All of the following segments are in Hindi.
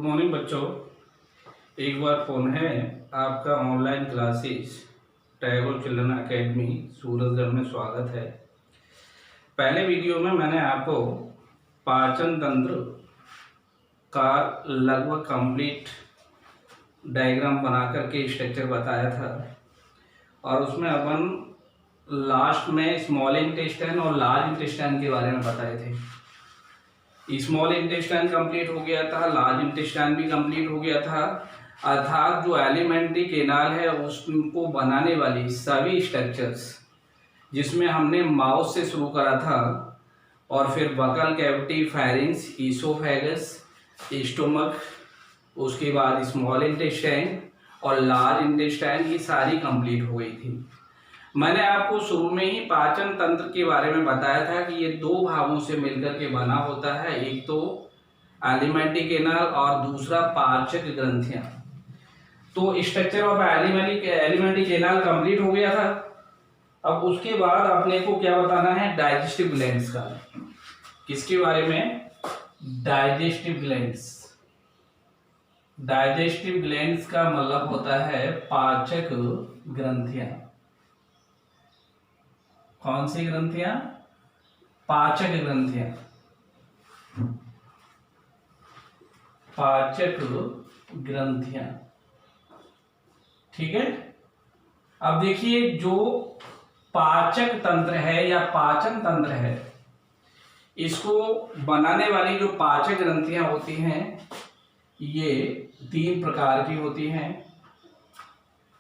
मॉर्निंग बच्चों, एक बार पुनः आपका online classes Tagore children academy Surajgarh में स्वागत है। पहले वीडियो में मैंने आपको पाचन तंत्र का लगभग कंप्लीट डायग्राम बना करके स्ट्रक्चर बताया था और उसमें अपन लास्ट में स्मॉल इंटेस्टाइन और लार्ज इंटेस्टाइन के बारे में बताए थे। स्मॉल इंटेस्टाइन कंप्लीट हो गया था, लार्ज इंटेस्टाइन भी कंप्लीट हो गया था, अर्थात जो एलिमेंट्री केनाल है उसको बनाने वाली सभी स्ट्रक्चर्स जिसमें हमने माउथ से शुरू करा था और फिर buccal cavity, pharynx, oesophagus, stomach, उसके बाद स्मॉल इंटेस्टाइन और लार्ज इंटेस्टाइन, ये सारी कंप्लीट हो गई थी। मैंने आपको शुरू में ही पाचन तंत्र के बारे में बताया था कि ये दो भागों से मिलकर के बना होता है, एक तो एलिमेंट्री केनाल और दूसरा पाचक ग्रंथियां। तो structure of alimentary canal complete हो गया था। अब उसके बाद अपने को क्या बताना है, डाइजेस्टिव ग्लैंड्स का। किसके बारे में? Digestive glands. डाइजेस्टिव ग्लैंड्स का मतलब होता है पाचक ग्रंथियां। कौन सी ग्रंथियां? पाचक ग्रंथियां। पाचक ग्रंथियां, ठीक है। अब देखिए, जो पाचक तंत्र है या पाचन तंत्र है, इसको बनाने वाली जो पाचक ग्रंथियां होती हैं ये तीन प्रकार की होती हैं।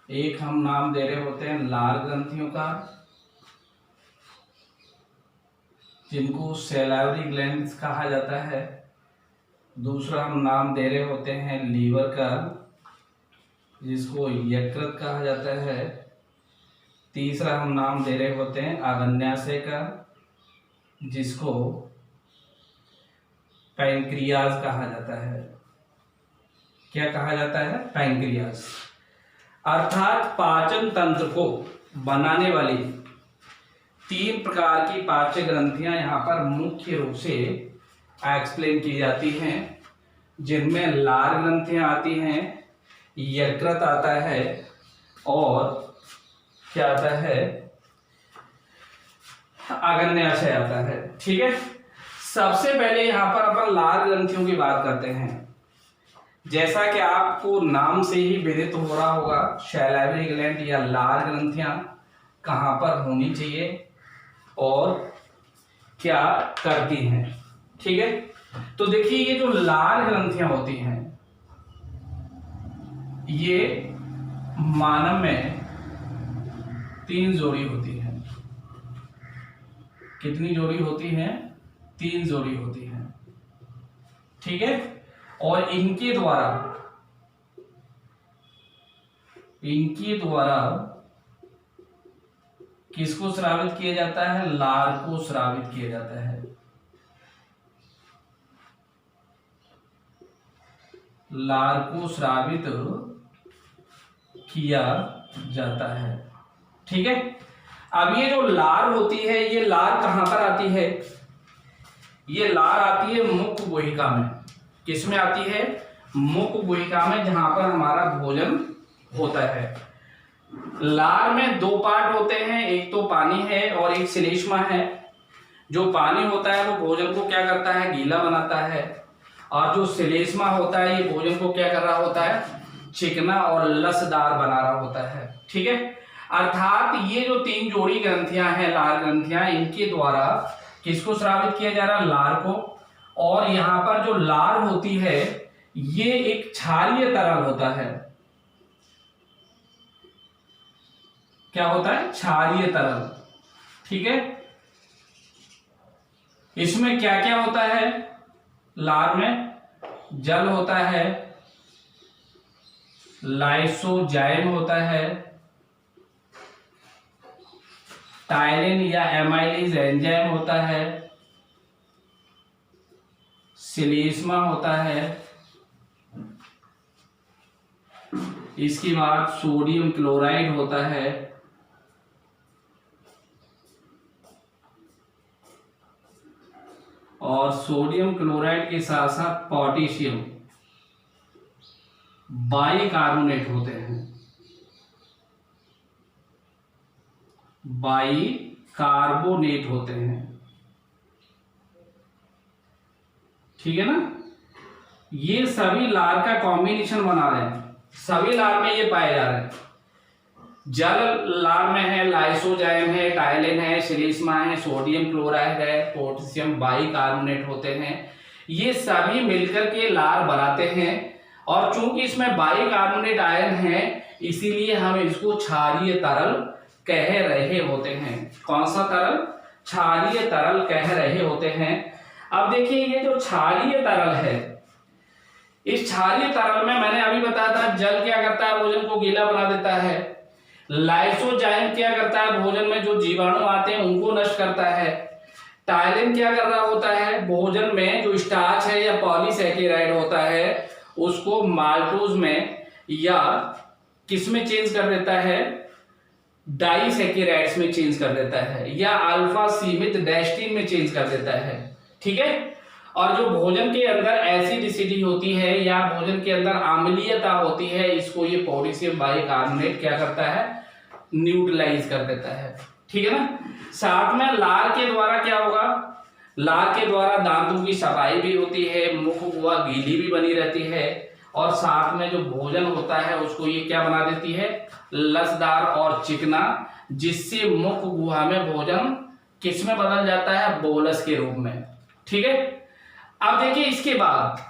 एक हम नाम दे रहे होते हैं लार ग्रंथियों का, जिनको सैलावरी ग्लैंड्स कहा जाता है। दूसरा हम नाम दे रहे होते हैं लीवर का, जिसको यकृत कहा जाता है। तीसरा हम नाम दे रहे होते हैं आग्नेयाशय का, जिसको पैंक्रियाज कहा जाता है। क्या कहा जाता है? पैंक्रियाज। अर्थात पाचन तंत्र को बनाने वाली तीन प्रकार की पाचक ग्रंथियां यहाँ पर मुख्य रूप से एक्सप्लेन की जाती हैं, जिनमें लार ग्रंथियां आती हैं, यकृत आता है और क्या आता है, आग्नेयाशय आता है। ठीक है। सबसे पहले यहाँ पर अपन लार ग्रंथियों की बात करते हैं। जैसा कि आपको नाम से ही विदित हो रहा होगा, सैलावरी ग्लैंड या लार ग्रंथियां कहाँ पर होनी चाहिए और क्या करती हैं। ठीक है। तो देखिए, ये जो लार ग्रंथियां होती हैं ये मानव में 3 जोड़ी होती हैं। कितनी जोड़ी होती हैं? 3 जोड़ी होती हैं। ठीक है। और इनके द्वारा किसको स्रावित किया जाता है? लार को स्रावित किया जाता है। लार को स्रावित किया जाता है। ठीक है। अब ये जो लार होती है, ये लार कहां पर आती है? ये लार आती है मुख गुहिका में। किसमें आती है? मुख गुहिका में, जहां पर हमारा भोजन होता है। लार में 2 पार्ट होते हैं, एक तो पानी है और एक श्लेष्मा है। जो पानी होता है वो भोजन को क्या करता है? गीला बनाता है। और जो श्लेष्मा होता है ये भोजन को क्या कर रहा होता है? चिकना और लसदार बना रहा होता है। ठीक है। अर्थात ये जो 3 जोड़ी ग्रंथियां हैं, लार ग्रंथियां, इनके द्वारा किसको स्रावित किया जा रहा है? लार को। और यहां पर जो लार होती है ये एक क्षारीय तरल होता है। क्या होता है? क्षारीय तरल। ठीक है। इसमें क्या क्या होता है? लार में जल होता है, लाइसोजाइम होता है, टाइलिन या एमाइलेज एंजाइम होता है, श्लेष्मा होता है, इसके बाद सोडियम क्लोराइड होता है, और सोडियम क्लोराइड के साथ साथ पोटेशियम बाइकार्बोनेट होते हैं, बाइकार्बोनेट होते हैं, ठीक है ना। ये सभी लार का कॉम्बिनेशन बना रहे हैं, सभी लार में ये पाए जा रहे हैं। जल लार में है लाइसोजाइम है, टाइलिन है, श्लेष्मा है, सोडियम क्लोराइड है, पोटेशियम बाइकार्बोनेट होते हैं। ये सभी मिलकर के लार बनाते हैं और चूंकि इसमें बाइकार्बोनेट आयन है इसीलिए हम इसको क्षारीय तरल कह रहे होते हैं। कौन सा तरल? क्षारीय तरल कह रहे होते हैं। अब देखिए ये जो क्षारीय तरल है, इस क्षारीय तरल में मैंने अभी बताया था जल क्या करता है, भोजन को गीला बना देता है। लाइसोजाइम क्या करता है, भोजन में जो जीवाणु आते हैं उनको नष्ट करता है। टाइलिन क्या कर रहा होता है, भोजन में जो स्टार्च है या पॉलीसैकेराइड होता है उसको माल्टोज में या किस में चेंज कर देता है, डाइसैकेराइड्स में चेंज कर देता है, या अल्फा सीमित डेस्टिन में चेंज कर देता है, ठीक है। और जो भोजन के अंदर एसिडिसिटी होती है या भोजन के अंदर अम्लीयता होती है, इसको ये पोटेशियम बाइकार्बोनेट क्या करता है, न्यूट्रलाइज कर देता है, ठीक है ना। साथ में लार के द्वारा क्या होगा, लार के द्वारा दांतों की सफाई भी होती है, मुख गुहा गीली भी बनी रहती है और साथ में जो भोजन होता है उसको ये क्या बना देती है, लसदार और चिकना, जिससे मुख गुहा में भोजन किस में बदल जाता है, बोलस के रूप में, ठीक है। अब देखिए इसके बाद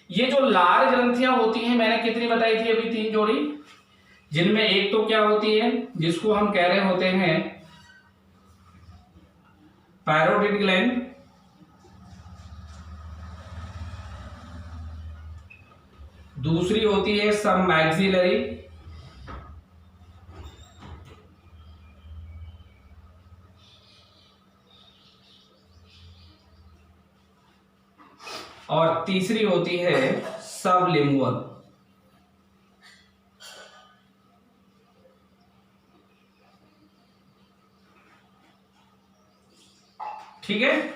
ये जो लार ग्रंथियां होती हैं मैंने कितनी बताई थी अभी, 3 जोड़ी, जिनमें एक तो क्या होती है जिसको हम कह रहे होते हैं पैरोटिड ग्लैंड, दूसरी होती है सब मैक्सिलरी, और तीसरी होती है सबलिंगुअल। ठीक है।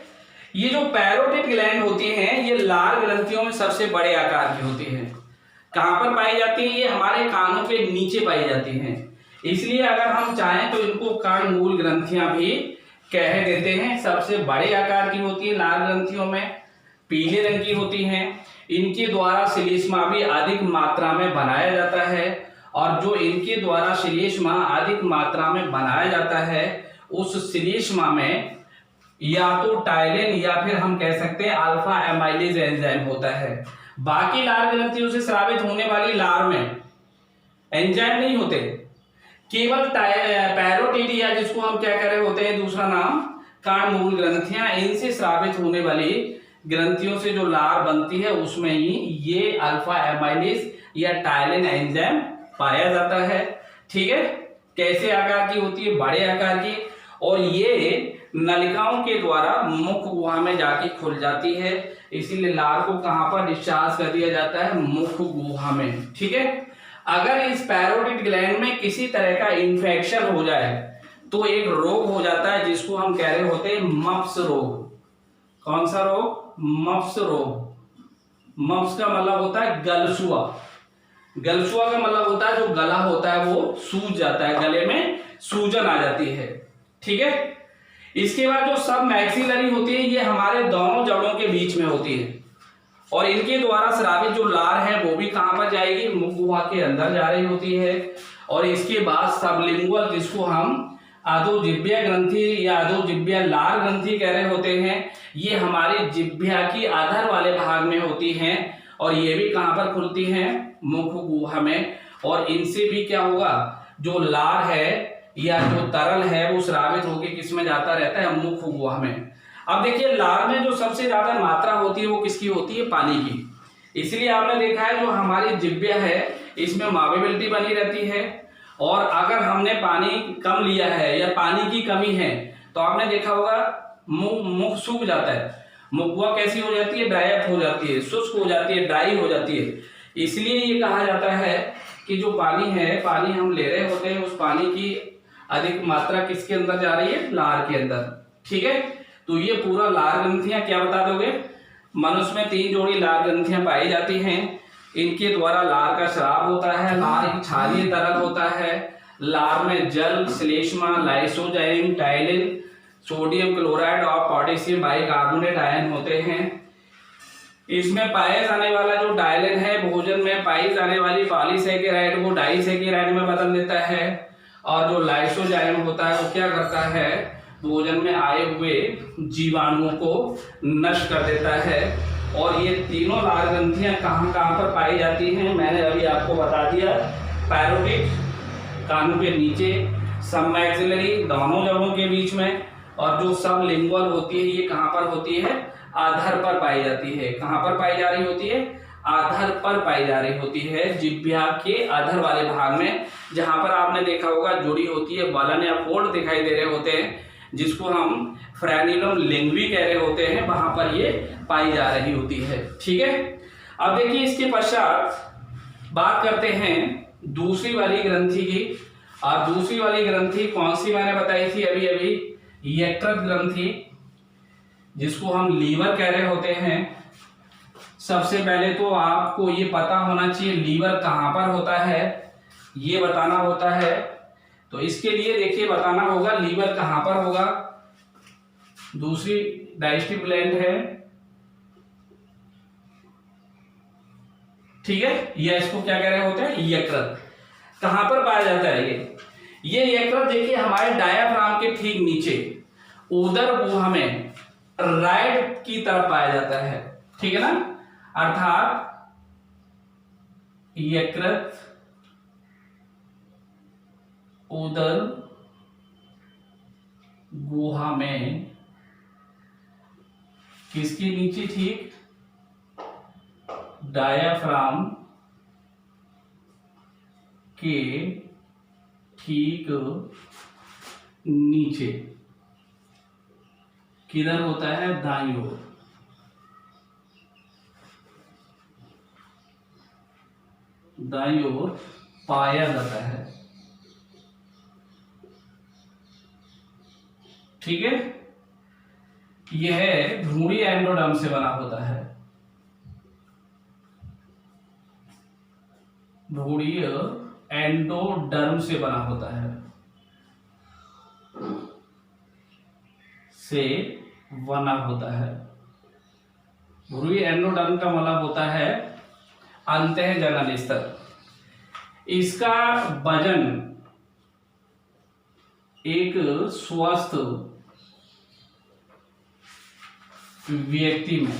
ये जो पैरोटिड ग्लैंड होती हैं ये लार ग्रंथियों में सबसे बड़े आकार की होती हैं। कहां पर पाई जाती है, ये हमारे कानों के नीचे पाई जाती हैं, इसलिए अगर हम चाहें तो इनको कर्णमूल ग्रंथियां भी कह देते हैं। सबसे बड़े आकार की होती है लार ग्रंथियों में, पीले रंग की होती हैं, इनके द्वारा श्लेष्मा भी अधिक मात्रा में बनाया जाता है और जो इनके द्वारा श्लेष्मा अधिक मात्रा में बनाया जाता है उस श्लेष्मा में या तो टाइलिन या फिर हम कह सकते हैं अल्फा एमाइलेज एंजाइम होता है। बाकी लार ग्रंथियों से स्रावित होने वाली लार में एंजाइम नहीं होते, केवल पैरोटिडिया जिसको हम क्या कह रहे होते हैं दूसरा नाम कर्णमूल ग्रंथियां, इनसे स्रावित होने वाली ग्रंथियों से जो लार बनती है उसमें ही ये अल्फा एमाइलेज या टाइलिन एंजाइम पाया जाता है। ठीक है, कैसे आकार की होती है, बड़े आकार की, और ये नलिकाओं के द्वारा मुख गुहा में जाके खुल जाती है, इसीलिए लार को कहां पर डिस्चार्ज कर दिया जाता है, मुख गुहा में। ठीक है, अगर इस पैरोटिड ग्लैंड में किसी तरह का इंफेक्शन हो जाए तो एक रोग हो जाता है जिसको हम कह रहे होते हैं मप्स रोग। कौन सा रोग? मप्स रोग। मप्स का मतलब होता है गलसुआ। गलसुआ का मतलब होता है जो गला होता है वो सूज जाता है, गले में सूजन आ जाती है। ठीक है, इसके बाद जो सब मैक्सिलरी होती है ये हमारे दोनों जड़ों के बीच में होती है और इनके द्वारा स्रावित जो लार है वो भी कहां पर जाएगी, मुख गुहा के अंदर जा रही होती है। और इसके बाद सबलिंगुअल जिसको हम अधोजिह्वा ग्रंथि या अधोजिह्वा लार ग्रंथि कह रहे होते हैं, ये हमारे जिह्वा की अधर वाले भाग में होती हैं और ये भी कहां पर खुलती हैं, मुख गुहा में। और इनसे भी क्या होगा, जो लार है या जो तरल है वो स्रावित होकर किस में जाता रहता है, मुख गुहा में। अब देखिए लार में जो सबसे ज्यादा मात्रा होती है वो किसकी होती है, पानी की। इसलिए आपने देखा है जो हमारी जिह्वा है इसमें मोबिलिटी बनी रहती है, और अगर हमने पानी कम लिया है या पानी की कमी है तो आपने देखा होगा मुख सूख जाता है, मुख गुहा कैसी हो जाती है, ड्राई अप हो जाती है, शुष्क हो जाती है, ड्राई हो जाती है। इसलिए ये कहा जाता है कि जो पानी है, पानी हम ले रहे होते हैं, उस पानी की अधिक मात्रा किसके अंदर जा रही है, लार के अंदर। ठीक है, तो ये पूरा लार ग्रंथियां क्या बता दोगे, मनुष्य में 3 जोड़ी लार ग्रंथियां पाई जाती हैं। इनके द्वारा लार का स्राव होता है। लार एक क्षारीय तरल होता है। लार में जल, श्लेष्मा, लाइसोजाइम, टाइलिन, सोडियम क्लोराइड और पोटेशियम बाइकार्बोनेट आयन होते हैं। इसमें पाए जाने वाला जो डायलिन है भोजन में पाई जाने वाली पॉलीसैकेराइड को डाइसैकेराइड में बदल देता है, और जो लाइसोजाइम होता है वो क्या करता है, भोजन में आए हुए जीवाणुओं को नष्ट कर देता है। और ये तीनों लार ग्रंथियां कहाँ कहाँ पर पाई जाती हैं, मैंने अभी आपको बता दिया। पैरोटिड कानों के नीचे, सबमैक्सिलरी दोनों जड़ों के बीच में, और जो सबलिंगुअल होती है ये कहाँ पर होती है, आधार पर पाई जाती है। कहाँ पर पाई जा रही होती है, आधार पर पाई जा रही होती है, जिह्वा के आधार वाले भाग में, जहां पर आपने देखा होगा जुड़ी होती है, बलन या फोल्ड दिखाई दे रहे होते हैं, जिसको हम फ्रेनिलम लिंग्वी कह रहे होते हैं, वहां पर ये पाई जा रही होती है। ठीक है, अब देखिए इसके पश्चात बात करते हैं दूसरी वाली ग्रंथि की। और दूसरी वाली ग्रंथि कौन सी मैंने बताई थी अभी अभी, यकृत ग्रंथि, जिसको हम लीवर कह रहे होते हैं। सबसे पहले तो आपको ये पता होना चाहिए लीवर कहां पर होता है, ये बताना होता है। तो इसके लिए देखिए बताना होगा लीवर कहां पर होगा। दूसरी डाइजेस्टिव ग्लैंड है, ठीक है, या इसको क्या कह रहे होते हैं, यकृत। कहां पर पाया जाता है ये यकृत देखिए हमारे डायाफ्राम के ठीक नीचे उदर गुहा में राइट की तरफ पाया जाता है, ठीक है ना। अर्थात यकृत उदर गुहा में किसके नीचे, ठीक डायाफ्राम के ठीक नीचे, किधर होता है, दाईं ओर। दाईं ओर पाया जाता है, ठीक है। यह भ्रूणी एंडोडर्म से बना होता है। भ्रूणीय एंडोडर्म से बना होता है, से बना होता है। भ्रूणीय एंडोडर्म का मतलब होता है अंतःजनन स्तर। इसका वजन एक स्वस्थ व्यक्ति में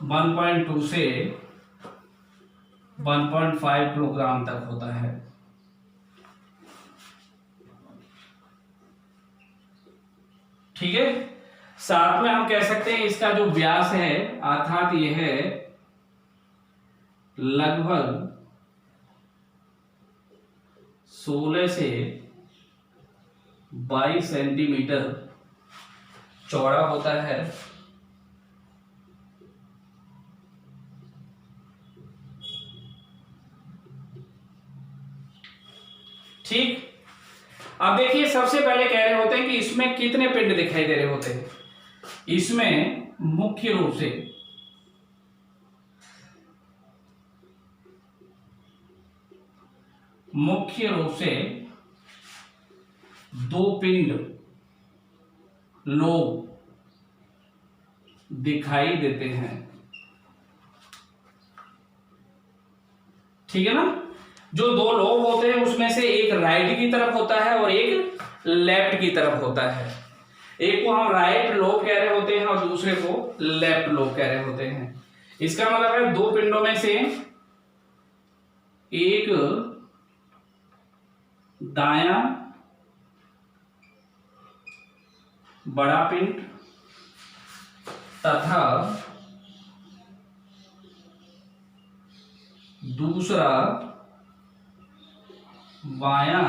1.2 से 1.5 किलोग्राम तक होता है, ठीक है। साथ में हम कह सकते हैं इसका जो व्यास है, अर्थात यह है लगभग 16 से 22 सेंटीमीटर चौड़ा होता है। ठीक, अब देखिए सबसे पहले कह रहे होते हैं कि इसमें कितने पिंड दिखाई दे रहे होते हैं। इसमें मुख्य रूप से 2 पिंड लोब दिखाई देते हैं, ठीक है ना। जो 2 लोब होते हैं उसमें से एक राइट की तरफ होता है और एक लेफ्ट की तरफ होता है। एक को हम राइट लोब कह रहे होते हैं और दूसरे को लेफ्ट लोब कह रहे होते हैं। इसका मतलब है 2 पिंडों में से एक दायां बड़ा पिंड तथा दूसरा बायां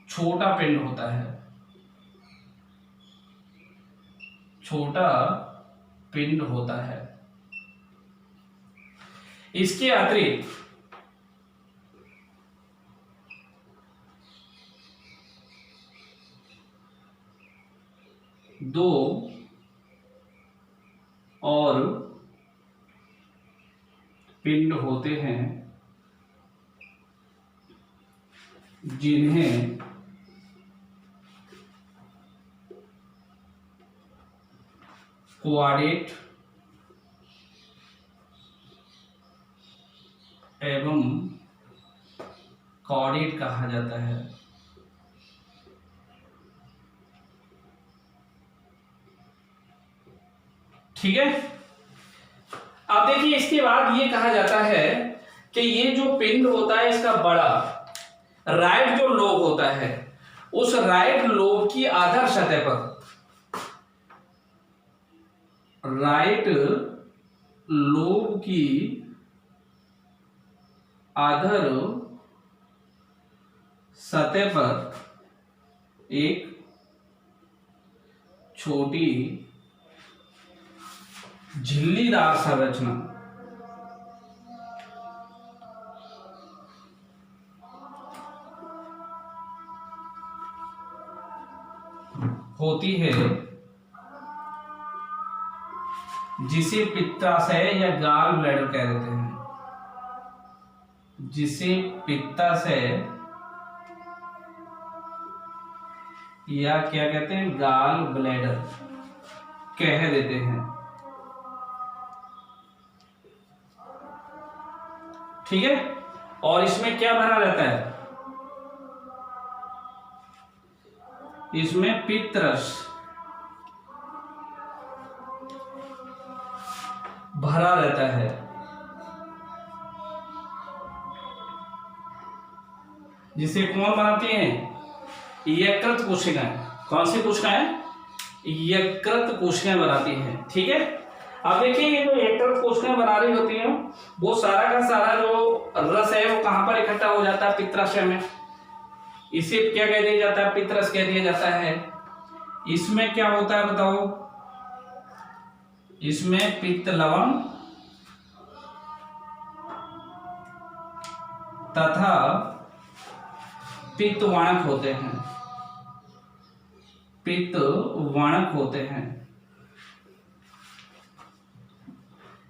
छोटा पिंड होता है, छोटा पिंड होता है। इसके अतिरिक्त दो और पिंड होते हैं जिन्हें क्वाड्रेट एवं कॉर्डेट कहा जाता है। ठीक है। अब देखिए इसके बाद ये कहा जाता है कि ये जो पिंड होता है इसका बड़ा राइट जो लोब होता है, उस राइट लोब की आधार सतह पर, राइट लोब की आधार सतह पर एक छोटी झिल्लीदार संरचना होती है जिसे पित्ताशय या गॉल ब्लैडर कह देते हैं, जिसे पित्ताशय या क्या कहते हैं गॉल ब्लैडर कह देते हैं। ठीक है। और इसमें क्या भरा रहता है, इसमें पित्तरस भरा रहता है। जिसे कौन बनाती हैं, यकृत कोशिकाएं। कौन सी कोशिकाएं, यकृत कोशिकाएं बनाती हैं। ठीक है। अब देखिए ये जो यकृत कोशिकाएं बना रही होती हैं वो सारा का सारा जो रस है वो कहां पर इकट्ठा हो जाता है, पित्ताशय में। इसे क्या कह दिया जाता है, पित्तरस कह दिया जाता है। इसमें क्या होता है बताओ, इसमें पित्त लवण तथा पित्त वाणक होते हैं, पित्त वाणक होते हैं।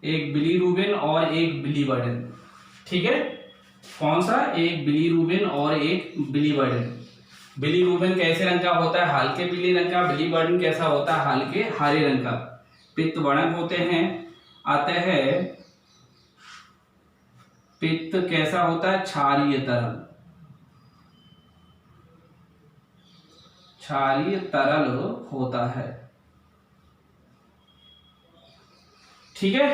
एक बिलीरुबिन और एक बिलीवर्डिन। ठीक है। कौन सा, एक बिलीरुबिन और एक बिलीवर्डिन। बिलीरुबिन कैसे रंग का होता है, हल्के पीले रंग का। बिलीवर्डिन कैसा होता है, हल्के हरे रंग का। पित्त वर्णक होते हैं। अतः पित्त कैसा होता है, क्षारीय तरल, क्षारीय तरल होता है। ठीक है।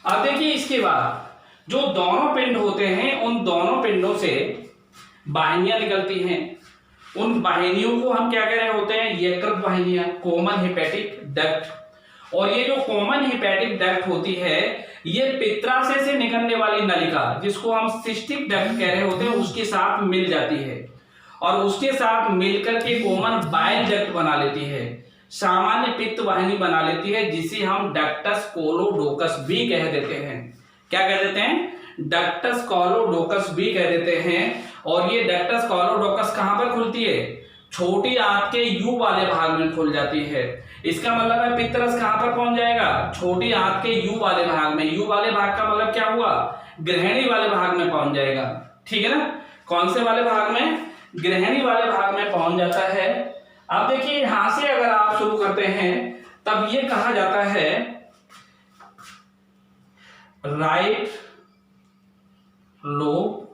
अब देखिए इसके बाद जो दोनों पिंड होते हैं उन दोनों पिंडों से वाहिनियां निकलती हैं। उन वाहिनियों को हम क्या कह रहे होते हैं, यकृत वाहिनियां, कॉमन हेपेटिक डक्ट। और ये जो कॉमन हेपेटिक डक्ट होती है ये पित्राशय से निकलने वाली नलिका, जिसको हम सिस्टिक डक्ट कह रहे होते हैं, उसके साथ मिल जाती है और उसके साथ मिलकर के कॉमन बाइल डक्ट बना लेती है, सामान्य पित्त वाहिनी बना लेती है, जिसे हम डक्टस कोलोडोकस भी कह देते हैं। क्या कह देते हैं, डक्टस कोलोडोकस भी कह देते हैं। और ये डक्टस कोलोडोकस कहां पर खुलती है, छोटी आंत के यू वाले भाग में खुल जाती है। इसका मतलब है पित्तरस कहां पर पहुंच जाएगा, छोटी आंत के यू वाले भाग में। यू वाले भाग का मतलब क्या हुआ, ग्रहणी वाले भाग में पहुंच जाएगा। ठीक है ना। कौन से वाले भाग में, ग्रहणी वाले भाग में पहुंच जाता है। अब देखिए यहां से अगर आप शुरू करते हैं तब ये कहा जाता है राइट लोब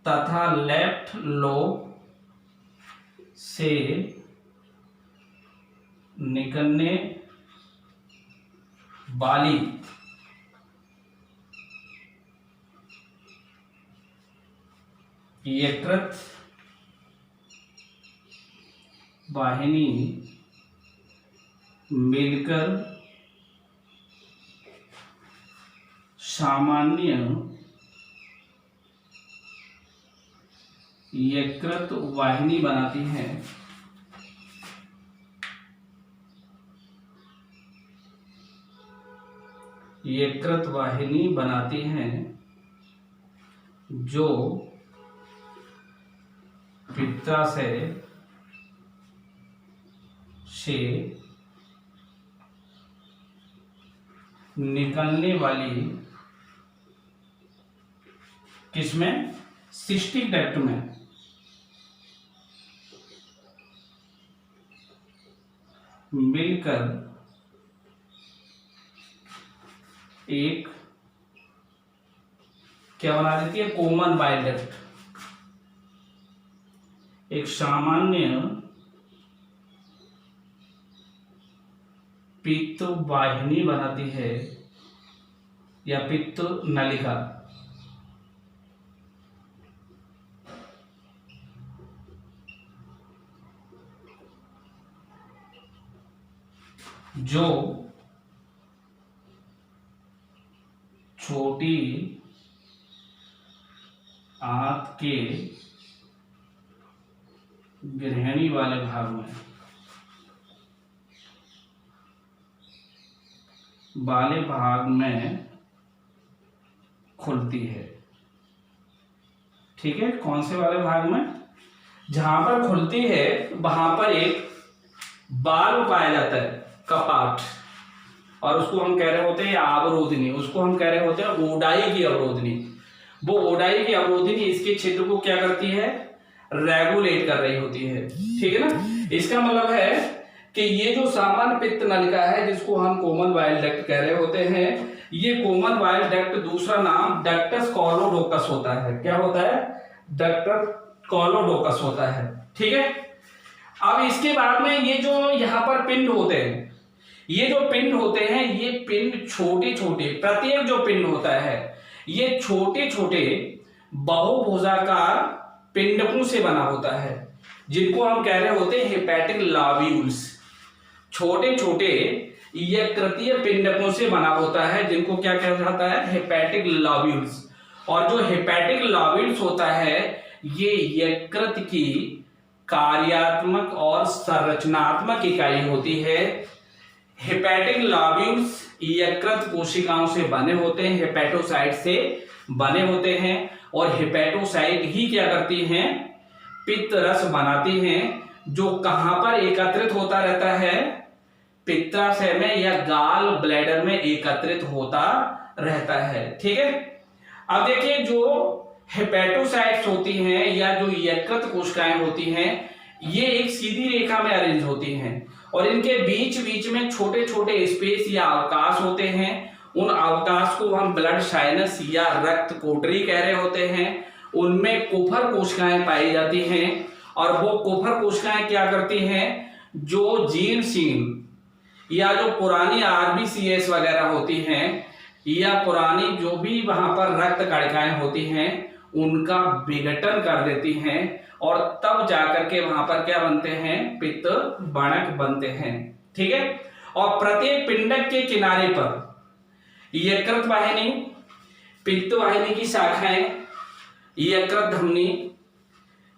तथा लेफ्ट लोब से निकलने वाली यकृत वाहिनी मिलकर सामान्य यकृत वाहिनी बनाती हैं। यकृत वाहिनी बनाती हैं जो पित्ताशय से निकलने वाली किसमें, सिस्टिक डक्ट में मिलकर एक क्या बना देती है, कॉमन बाइल डक्ट, एक सामान्य पित्त वाहिनी बनाती है या पित्त नलिका। जो छोटी आंत के गृहिणी वाले भाग में खुलती है। ठीक है, कौन से वाले भाग में, जहां पर खुलती है वहां पर एक बाल पाया जाता है, कपाट, और उसको हम कह रहे होते हैं अवरोधनी, उसको हम कह रहे होते हैं ओडाई की अवरोधनी। वो ओडाई की अवरोधनी इसके क्षेत्र को क्या करती है, रेगुलेट कर रही होती है। ठीक है ना, इसका मतलब है कि ये जो सामान्य पित्त नलिका है जिसको हम कॉमन बाइल डक्ट कह रहे होते हैं, ये कॉमन बाइल डक्ट दूसरा नाम डक्टस कॉलोडोकस होता है। क्या होता है, डक्टस कॉलोडोकस होता है। ठीक है, अब इसके बाद में ये जो यहाँ पर पिंड होते हैं, ये जो पिंड होते हैं, ये पिंड छोटे छोटे, प्रत्येक जो पिंड होता है ये छोटे छोटे बहुभुजाकार पिंडकों से बना होता है, जिनको हम कह रहे होते हैं हेपेटिक लॉब्यूल्स। छोटे छोटे यकृतीय पिंडकों से बना होता है, जिनको क्या कहा जाता है, हेपेटिक लॉब्यूल्स। और जो हेपेटिक लॉब्यूल्स होता है ये यकृत की कार्यात्मक और संरचनात्मक इकाई होती है। हेपेटिक लॉब्यूल्स यकृत कोशिकाओं से बने होते हैं, हेपेटोसाइट से बने होते हैं, और हेपेटोसाइट ही क्या करती हैं, पित्त रस बनाती हैं, जो कहां पर एकत्रित होता रहता है, पित्ताशय में या गाल ब्लैडर में एकत्रित होता रहता है। ठीक है, अब देखिए जो हेपेटोसाइट्स होती हैं या जो यकृत कोशिकाएं होती हैं, ये एक सीधी रेखा में अरेंज होती हैं, और इनके बीच बीच में छोटे छोटे स्पेस या अवकाश होते हैं। उन अवकाश को हम ब्लड साइनस या रक्त कोटरी कह रहे होते हैं। उनमें कुफर कोशिकाएं पाई जाती हैं, और वो कुफर कोशिकाएं क्या करती हैं, जो जीर्ण शीर्ण या जो पुरानी आरबीसीएस वगैरह होती हैं, या पुरानी जो भी वहां पर रक्त कणिकाएं होती हैं, उनका विघटन कर देती हैं, और तब जाकर के वहां पर क्या बनते हैं, पित्त बनक बनते हैं। ठीक है, और प्रत्येक पिंडक के किनारे पर यकृत वाहिनी, पित्त वाहिनी की शाखाएं, यकृत धमनी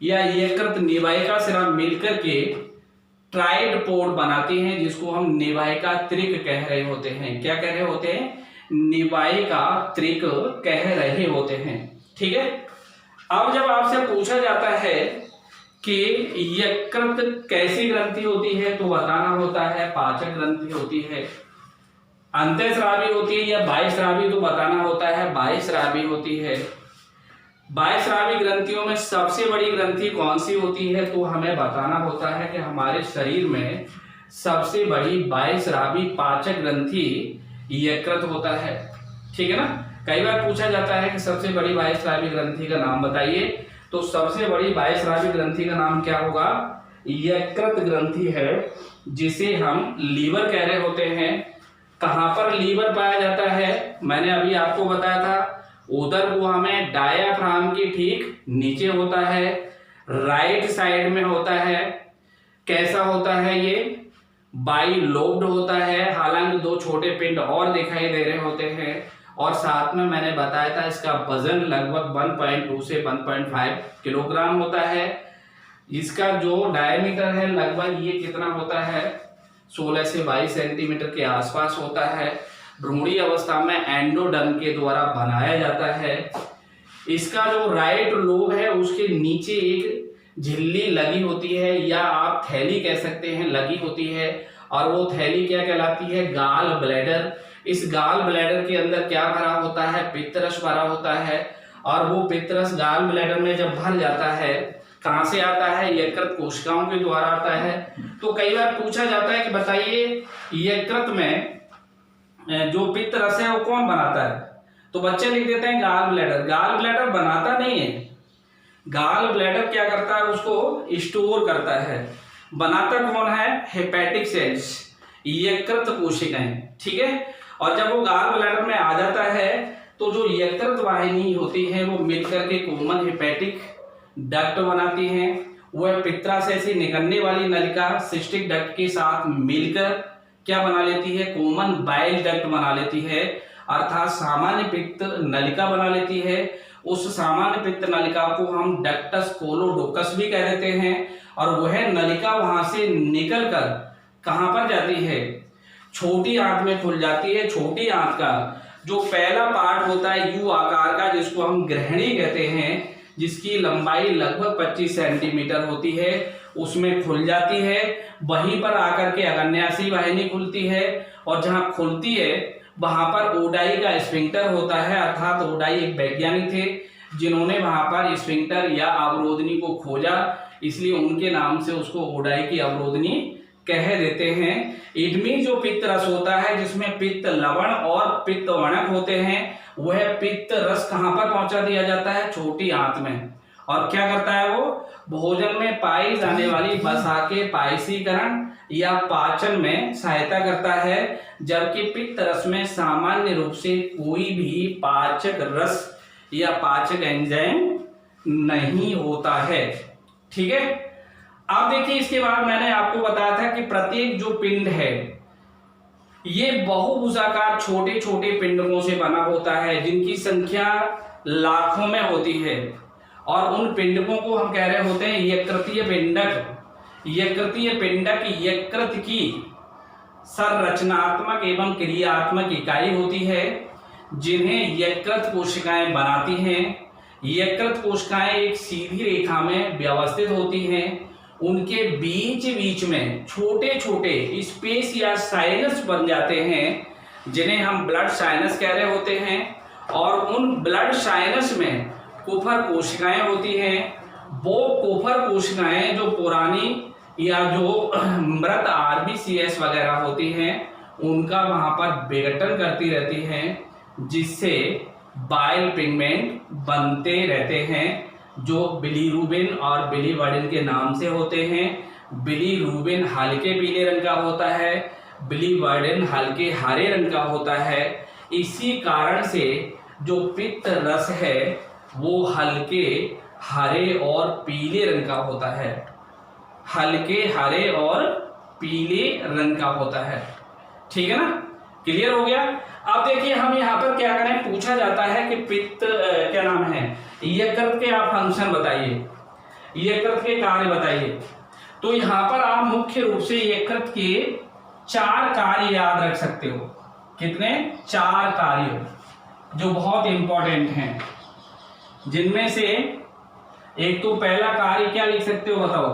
या यकृत निवाहिका सिरा मिलकर के ट्राइडपोड बनाती हैं, जिसको हम निवाहिका त्रिक कह रहे होते हैं। क्या कह रहे होते हैं, निवाहिका त्रिक कह रहे होते हैं। ठीक है, अब जब आपसे पूछा जाता है कि यकृत कैसी ग्रंथि होती है, तो बताना होता है पाचक ग्रंथि होती है, अंतःस्रावी होती है या बाह्यस्रावी, तो बताना होता है बाह्यस्रावी होती है। बाह्यस्रावी ग्रंथियों में सबसे बड़ी ग्रंथि कौन सी होती है, तो हमें बताना होता है कि हमारे शरीर में सबसे बड़ी बाह्यस्रावी पाचक ग्रंथि यकृत होता है। ठीक है ना, कई बार पूछा जाता है कि सबसे बड़ी बाह्यस्रावी ग्रंथि का नाम बताइए, तो सबसे बड़ी बाह्यस्रावी ग्रंथि का नाम क्या होगा, यकृत ग्रंथि है, जिसे हम लीवर कह रहे होते हैं। कहां पर लीवर पाया जाता है, मैंने अभी आपको बताया था, उदर गुहा में डायाफ्राम के ठीक नीचे होता है, राइट साइड में होता है। कैसा होता है ये, बाइलोब्ड होता है, हालांकि दो छोटे पिंड और दिखाई दे रहे होते हैं, और साथ में मैंने बताया था इसका वजन लगभग 1.2 से 1.5 किलोग्राम होता है। इसका जो डायमीटर है लगभग ये कितना होता है, 16 से 22 सेंटीमीटर के आसपास होता है। भ्रूणीय अवस्था में एंडोडर्म के द्वारा बनाया जाता है। इसका जो राइट लोब है उसके नीचे एक झिल्ली लगी होती है, या आप थैली कह सकते हैं, लगी होती है, और वो थैली क्या कहलाती है, गाल ब्लैडर इस गाल ब्लैडर के अंदर क्या भरा होता है, पित्तरस भरा होता है। और वो पित्तरस गाल ब्लैडर में जब भर जाता है, कहाँ से आता है, यकृत कोशिकाओं के द्वारा आता है। तो कई बार पूछा जाता है कि बताइए यकृत में जो पित्तरस है वो कौन बनाता है, तो बच्चे लिख देते हैं गाल ब्लैडर। गाल ब्लैडर बनाता नहीं है, गाल ब्लैडर क्या करता है, उसको स्टोर करता है। बनाता कौन है, हेपेटिक सेल्स, यकृत कोशिकाएं, ठीक है। और जब वो गाल ब्लैडर में आ जाता है तो जो यकृत वाहिनी होती है वो मिलकर के कॉमन हेपेटिक डक्ट बनाती हैं। वह पित्तरस ऐसी निकलने वाली नलिका सिस्टिक डक्ट के साथ मिलकर क्या बना लेती है, कॉमन बाइल डक्ट बना लेती है, अर्थात सामान्य पित्त नलिका बना लेती है। उस सामान्य पित्त नलिका को हम डक्टस कोलोडोकस भी कह देते हैं। और वह नलिका वहां से निकलकर कहां पर जाती है, छोटी आंत में खुल जाती है। छोटी आंत का जो पहला पार्ट होता है यू आकार का, जिसको हम ग्रहणी कहते हैं, जिसकी लंबाई लगभग 25 सेंटीमीटर होती है, उसमें खुल जाती है। वहीं पर आकर के अग्न्याशी वाहिनी खुलती है और जहां खुलती है वहां पर ओडाई का स्फिंक्टर होता है, अर्थात ओडाई एक वैज्ञानिक थे जिन्होंने वहां पर स्फिंक्टर या अवरोधनी को खोजा, इसलिए उनके नाम से उसको ओडाई की अवरोधनी कह देते हैं। इडमी जो पित्त रस होता है जिसमें पित्त लवण और पित्त वणक होते हैं, वह पित्त रस कहां पर पहुंचा दिया जाता है, छोटी आंत में। और क्या करता है वो, भोजन में पाई जाने वाली वसा के पायसीकरण या पाचन में सहायता करता है, जबकि पित्त रस में सामान्य रूप से कोई भी पाचक रस या पाचक एंजाइम नहीं होता है, ठीक है। अब देखिए इसके बाद मैंने आपको बताया था कि प्रत्येक जो पिंड है ये बहुभुजाकार छोटे छोटे पिंडों से बना होता है, जिनकी संख्या लाखों में होती है। और उन पिंडकों को हम कह रहे होते हैं यकृतीय पिंडक। यकृतीय पिंडक यकृत की संरचनात्मक एवं क्रियात्मक इकाई होती है, जिन्हें यकृत कोशिकाएं बनाती हैं। यकृत कोशिकाएं एक सीधी रेखा में व्यवस्थित होती हैं। उनके बीच बीच में छोटे छोटे स्पेस या साइनस बन जाते हैं, जिन्हें हम ब्लड साइनस कह रहे होते हैं। और उन ब्लड साइनस में कुफर कोशिकाएं होती हैं। वो कुफर कोशिकाएं जो पुरानी या जो मृत आरबीसीएस वगैरह होती हैं, उनका वहां पर विघटन करती रहती हैं, जिससे बाइल पिगमेंट बनते रहते हैं, जो बिलीरुबिन और बिलीवर्डिन के नाम से होते हैं। बिलीरुबिन हल्के पीले रंग का होता है, बिलीवर्डिन हल्के हरे रंग का होता है। इसी कारण से जो पित्त रस है वो हल्के हरे और पीले रंग का होता है, हल्के हरे और पीले रंग का होता है, ठीक है ना, क्लियर हो गया। अब देखिए हम यहाँ पर क्या करें, पूछा जाता है कि पित्त क्या नाम है, यकृत के आप फंक्शन बताइए, यकृत के कार्य बताइए। तो यहाँ पर आप मुख्य रूप से यकृत के 4 कार्य याद रख सकते हो। कितने, 4 कार्य जो बहुत इंपॉर्टेंट हैं, जिनमें से एक तो पहला कार्य क्या लिख सकते हो बताओ।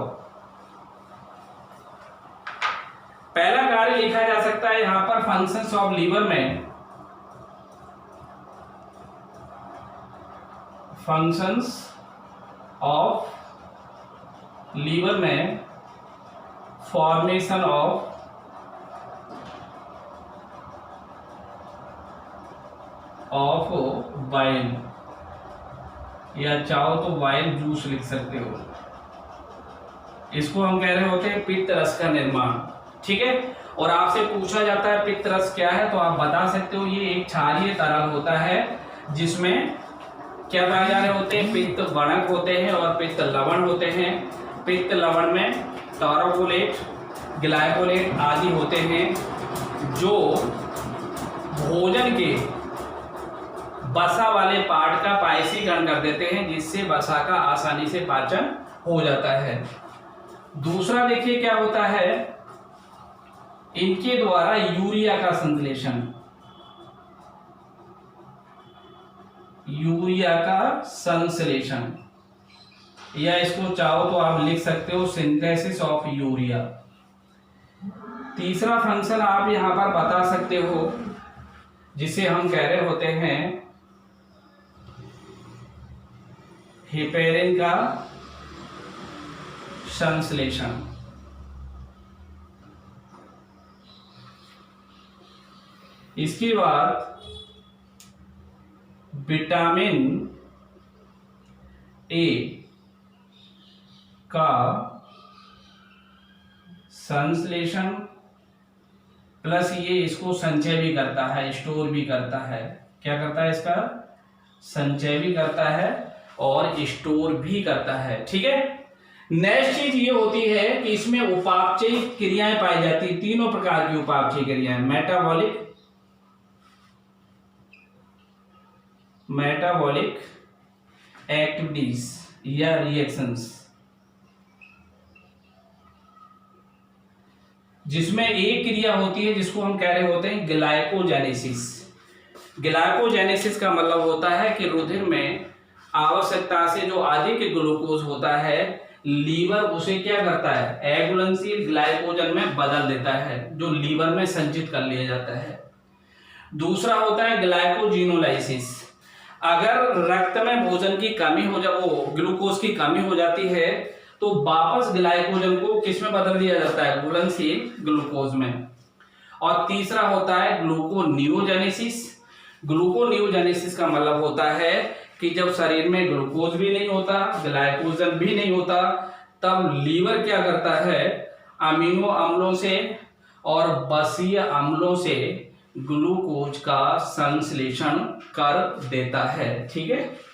पहला कार्य लिखा जा सकता है यहां पर फंक्शंस ऑफ लीवर में, फंक्शंस ऑफ लीवर में फॉर्मेशन ऑफ बाइल, या चाहो तो बाइल जूस लिख सकते हो। इसको हम कह रहे होते हैं पित्त रस का निर्माण, ठीक है। और आपसे पूछा जाता है पित्त रस क्या है, तो आप बता सकते हो ये एक क्षारीय तरल होता है, जिसमें क्या पाए जा रहे होते हैं, पित्त वणक होते हैं और पित्त लवण होते हैं। पित्त लवण में टॉरोकोलेट, ग्लाइकोलेट आदि होते हैं, जो भोजन के वसा वाले पार्ट का पायसीकरण कर देते हैं, जिससे वसा का आसानी से पाचन हो जाता है। दूसरा देखिए क्या होता है, इनके द्वारा यूरिया का संश्लेषण, यूरिया का संश्लेषण, या इसको चाहो तो आप लिख सकते हो सिंथेसिस ऑफ यूरिया। तीसरा फंक्शन आप यहां पर बता सकते हो जिसे हम कह रहे होते हैं हेपेरिन का संश्लेषण। इसके बाद विटामिन ए का संश्लेषण प्लस ये इसको संचय भी करता है, स्टोर भी करता है। क्या करता है? इसका संचय भी करता है और स्टोर भी करता है। ठीक है। नेक्स्ट चीज ये होती है कि इसमें उपापचयी क्रियाएं पाई जाती है। तीनों प्रकार की उपापचयी क्रियाएं, मेटाबॉलिक एक्टिविटीज या रिएक्शंस, जिसमें एक क्रिया होती है जिसको हम कह रहे होते हैं ग्लाइकोजेनेसिस। ग्लाइकोजेनेसिस का मतलब होता है कि रुधिर में आवश्यकता से जो अधिक ग्लूकोज होता है, लीवर उसे क्या करता है? अघुलनशील ग्लाइकोजन में बदल देता है, जो लीवर में संचित कर लिया जाता है। दूसरा होता है ग्लाइकोजिनोलाइसिस। अगर रक्त में भोजन की कमी हो ग्लूकोज की कमी हो जाती है तो वापस ग्लाइकोजन को किस में बदल दिया जाता है? घुलनशील ग्लूकोज में। और तीसरा होता है ग्लूकोनियोजेनेसिस। ग्लूकोनियोजेनेसिस का मतलब होता है कि जब शरीर में ग्लूकोज भी नहीं होता, ग्लाइकोजन भी नहीं होता, तब लीवर क्या करता है? अमीनो अम्लों से और बसीय अम्लों से ग्लूकोज का संश्लेषण कर देता है। ठीक है।